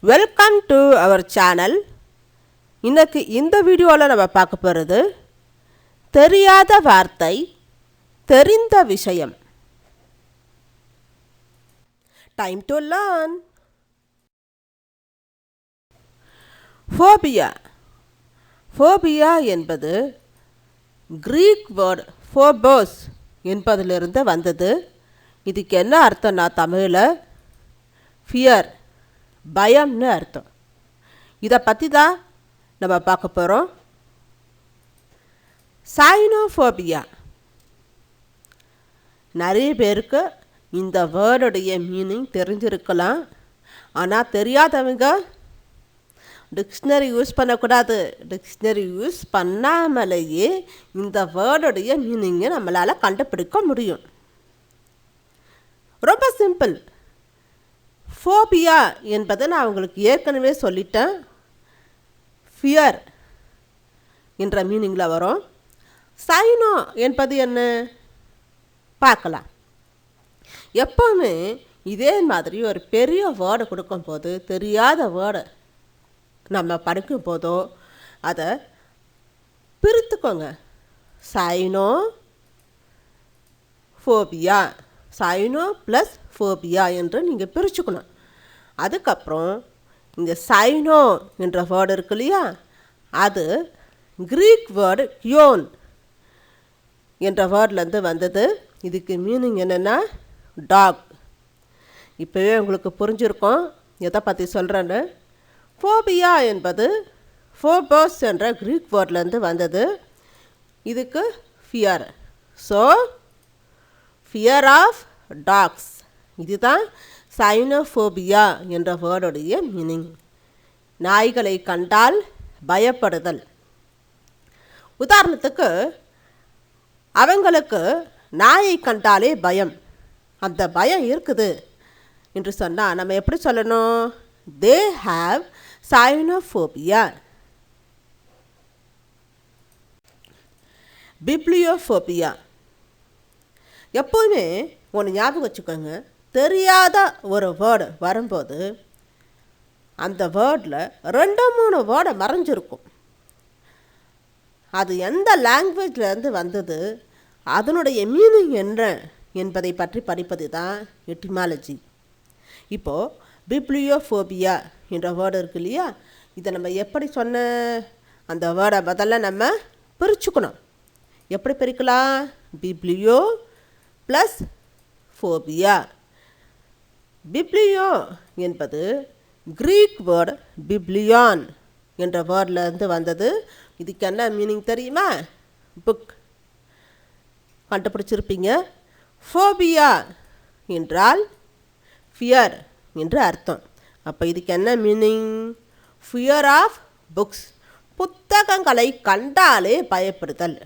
Welcome to our channel. இன்னைக்கு இந்த வீடியோவில் நம்ம பார்க்க போகிறது தெரியாத வார்த்தை தெரிந்த விஷயம். Time to learn. Phobia. Phobia என்பது கிரீக் வேர்ட் ஃபோபோஸ் என்பதிலிருந்து வந்தது. இதுக்கு என்ன அர்த்தம்னா தமிழில் ஃபியர், பயம்னு அர்த்தம். இதை பற்றி தான் நம்ம பார்க்க போகிறோம். சைனோஃபோபியா. நிறைய பேருக்கு இந்த வேர்டுடைய மீனிங் தெரிஞ்சிருக்கலாம். ஆனால் தெரியாதவங்க டிக்ஷனரி யூஸ் பண்ணக்கூடாது. டிக்ஷனரி யூஸ் பண்ணாமலேயே இந்த வேர்டுடைய மீனிங்கை நம்மளால் கண்டுபிடிக்க முடியும். ரொம்ப சிம்பிள். ஃபோபியா என்பதை நான் உங்களுக்கு ஏற்கனவே சொல்லிட்டேன். ஃபியர் என்ற மீனிங்கில் வரும். சைனோ என்பது என்ன பார்க்கலாம். எப்போவுமே இதே மாதிரி ஒரு பெரிய வேர்டு கொடுக்கும்போது தெரியாத வேர்டு நம்ம படிக்கும் போதோ அதை பிரித்துக்கோங்க. Cyno phobia, cyno plus phobia என்று நீங்கள் பிரிச்சுக்கணும். அதுக்கப்புறம் இந்த சைனோ என்ற வேர்டு இருக்கு இல்லையா, அது கிரீக் வேர்டு கியோன் என்ற வேர்ட்லேருந்து வந்தது. இதுக்கு மீனிங் என்னென்னா டாக். இப்போவே உங்களுக்கு புரிஞ்சிருக்கும் எதை பற்றி சொல்கிறேன்னு. ஃபோபியா என்பது ஃபோபோஸ் என்ற கிரீக் வேர்ட்லேருந்து வந்தது. இதுக்கு fear. So fear of dogs. இதுதான் சைனோஃபோபியா என்ற வேர்டுடைய மீனிங். நாய்களை கண்டால் பயப்படுதல். உதாரணத்துக்கு அவங்களுக்கு நாயை கண்டாலே பயம், அந்த பயம் இருக்குது என்று சொன்னால் நம்ம எப்படி சொல்லணும்? They have cynophobia. பிப்ளியோஃபோபியா. எப்போதுமே ஒன்று ஞாபகம் வச்சுக்கோங்க. தெரியாத ஒரு வேர்டு வரும்போது அந்த வேர்டில் 2-3 வேர்டை மறைஞ்சிருக்கும். அது எந்த லாங்குவேஜ்லேருந்து வந்தது, அதனுடைய மீனிங் என்ன என்பதை பற்றி படிப்பது தான் எட்டிமாலஜி. இப்போது பிப்ளியோஃபோபியா என்ற வேர்டு இருக்கு இல்லையா, இதை நம்ம எப்படி சொன்ன அந்த வேர்டை முதல்ல நம்ம பிரிச்சுக்கணும். எப்படி பிரிக்கலாம்? Biblio plus phobia. பிப்ளியோ என்பது கிரீக் வேர்டு பிப்ளியான் என்ற வேர்ட்லேருந்து வந்தது. இதுக்கு என்ன மீனிங் தெரியுமா? புக். கண்டுபிடிச்சிருப்பீங்க. ஃபோபியா என்றால் ஃபியர் என்று அர்த்தம். அப்போ இதுக்கு என்ன மீனிங்? Fear of books. புத்தகங்களை கண்டாலே பயப்படுதல்.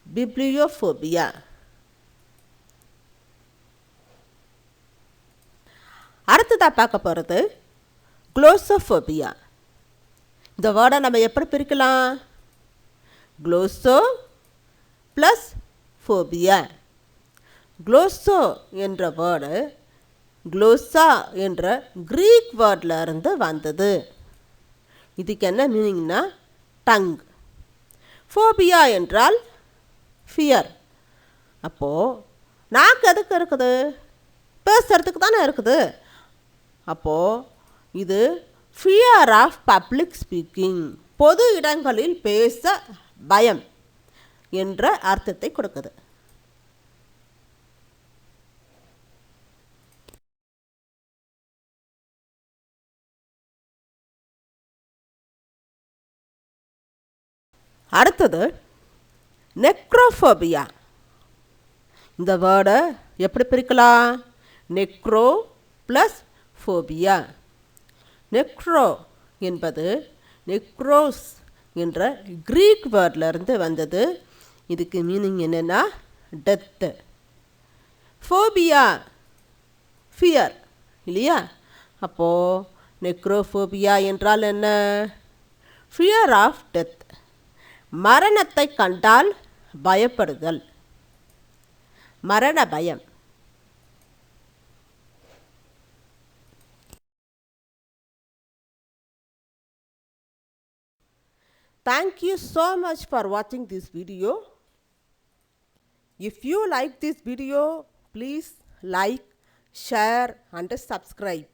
பிப்ளியோஃபோபியா. அடுத்ததாக பார்க்க போகிறது க்ளோசோஃபோபியா. இந்த வேர்டை நம்ம எப்படி பிரிக்கலாம்? க்ளோசோ ப்ளஸ் ஃபோபியா. க்ளோசோ என்ற வேர்டு க்ளோசா என்ற கிரீக் வேர்டில் இருந்து வந்தது. இதுக்கு என்ன மீனிங்னா டங். ஃபோபியா என்றால் ஃபியர். அப்போது நாக்கு எதுக்கு இருக்குது? பேசுகிறதுக்கு தானே இருக்குது. அப்போது இது ஃபியர் ஆஃப் பப்ளிக் ஸ்பீக்கிங், பொது இடங்களில் பேச பயம் என்ற அர்த்தத்தை கொடுக்குது. அடுத்தது நெக்ரோஃபோபியா. இந்த வேர்டை எப்படி பிரிக்கலாம்? Necro plus phobia. நெக்ரோ என்பது நெக்ரோஸ் என்ற கிரீக் வேர்ட்லேருந்து வந்தது. இதுக்கு மீனிங் என்னென்னா டெத்து. ஃபோபியா ஃபியர் இல்லையா? அப்போது நெக்ரோஃபோபியா என்றால் என்ன? Fear of death. மரணத்தை கண்டால் பயப்படுதல், மரண பயம். Thank you so much for watching this video. If you like this video, please like, share and subscribe.